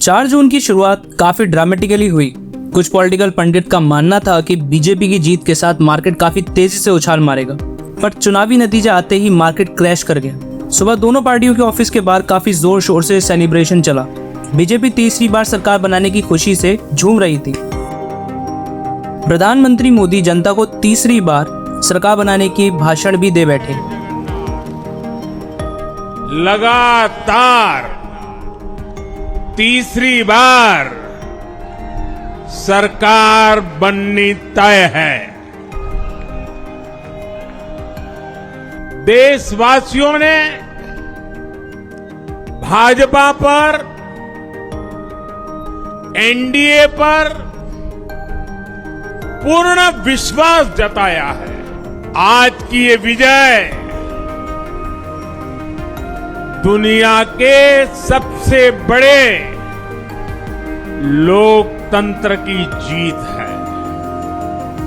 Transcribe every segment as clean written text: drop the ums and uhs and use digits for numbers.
4 जून की शुरुआत काफी ड्रामेटिकली हुई। कुछ पॉलिटिकल पंडित का मानना था कि बीजेपी की जीत के साथ मार्केट काफी तेजी से उछाल मारेगा, पर चुनावी नतीजा आते ही मार्केट क्रैश कर गया। सुबह दोनों पार्टियों के ऑफिस के बाहर काफी जोर शोर से सेलिब्रेशन चला। बीजेपी तीसरी बार सरकार बनाने की खुशी से झूम रही थी। प्रधानमंत्री मोदी जनता को तीसरी बार सरकार बनाने की भाषण भी दे बैठे। लगातार तीसरी बार सरकार बननी तय है। देशवासियों ने भाजपा पर, एनडीए पर पूर्ण विश्वास जताया है। आज की ये विजय दुनिया के सबसे बड़े लोकतंत्र की जीत है।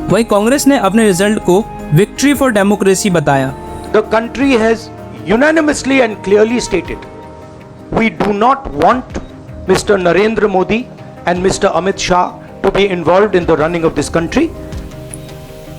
वहीं कांग्रेस ने अपने रिजल्ट को विक्ट्री फॉर डेमोक्रेसी बताया। The country has unanimously and clearly stated, we do not want Mr. Narendra Modi and Mr. Amit Shah to be involved in the running of this country.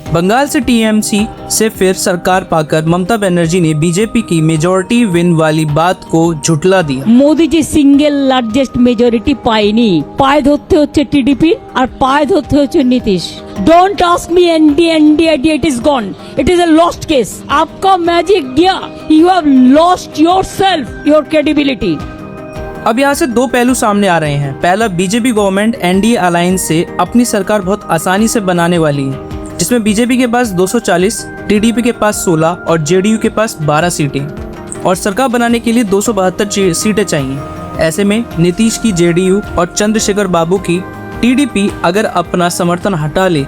Bengal से TMC से फिर सरकार पाकर ममता बनर्जी ने BJP की majority win वाली बात को झुठला दिया। Modi ji single largest majority पाएनी, पाए धोते होच्छे टीडीपी और पाए धोते होच्छे Nitish. Don't ask me NDA it is gone, it is a lost case. आपका मैजिक गया, you have lost yourself, your credibility. अब यहाँ से दो पहलू सामने आ रहे हैं। पहला, बीजेपी गवर्नमेंट एनडीए अलायंस से अपनी सरकार बहुत आसानी से बनाने वाली है, जिसमें बीजेपी के पास 240, टीडीपी के पास 16 और जेडीयू के पास 12 सीटें और सरकार बनाने के लिए 272 सीटें चाहिए। ऐसे में नीतीश की जेडीयू और चंद्रशेखर बाबू की टीडीपी अगर अपना समर्थन हटा ले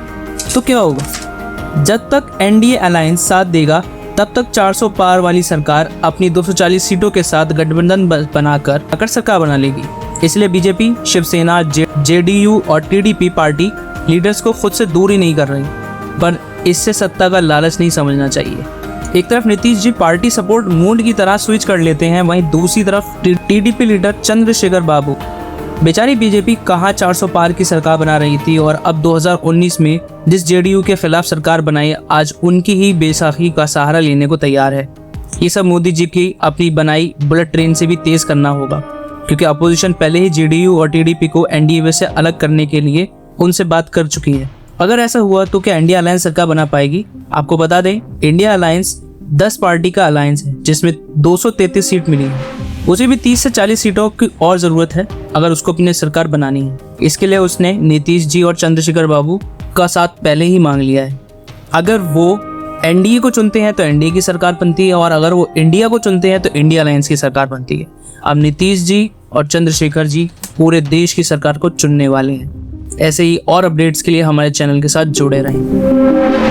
तो क्या होगा? जब तक एनडीए अलायंस साथ देगा तब तक 400 पार वाली सरकार अपनी 240 सीटों के साथ गठबंधन बनाकर सरकार बना लेगी। इसलिए बीजेपी, शिवसेना, जेडीयू और टीडीपी पार्टी लीडर्स को खुद से दूर ही नहीं कर रही, पर इससे सत्ता का लालच नहीं समझना चाहिए। एक तरफ Nitish ji party support mood की तरह स्विच कर लेते हैं, वहीं दूसरी तरफ टीडीपी लीडर चंद्रशेखर बाबू, बेचारी बीजेपी कहाँ 400 पार की सरकार बना रही थी और अब 2019 में जिस जेडीयू के खिलाफ सरकार बनाई, आज उनकी ही बेसाखी का सहारा लेने को तैयार है। ये सब मोदी जी की अपनी बनाई बुलेट ट्रेन से भी तेज करना होगा, क्योंकि अपोजिशन पहले ही जेडीयू और टीडीपी को एनडीए से अलग करने के लिए उनसे बात कर चुकी है। अगर ऐसा हुआ तो क्या इंडिया अलायंस सरकार बना पाएगी? आपको बता दें, इंडिया अलायंस 10 पार्टी का अलायंस है, जिसमें 233 सीट मिली है। उसे भी 30 से 40 सीटों की और जरूरत है अगर उसको अपनी सरकार बनानी है। इसके लिए उसने नीतीश जी और चंद्रशेखर बाबू का साथ पहले ही मांग लिया है। अगर वो एनडीए को चुनते हैं तो एनडीए की सरकार बनती है, और अगर वो इंडिया को चुनते हैं तो इंडिया अलायंस की सरकार बनती है। अब नीतीश जी और चंद्रशेखर जी पूरे देश की सरकार को चुनने वाले हैं। ऐसे ही और अपडेट्स के लिए हमारे चैनल के साथ जुड़े रहें।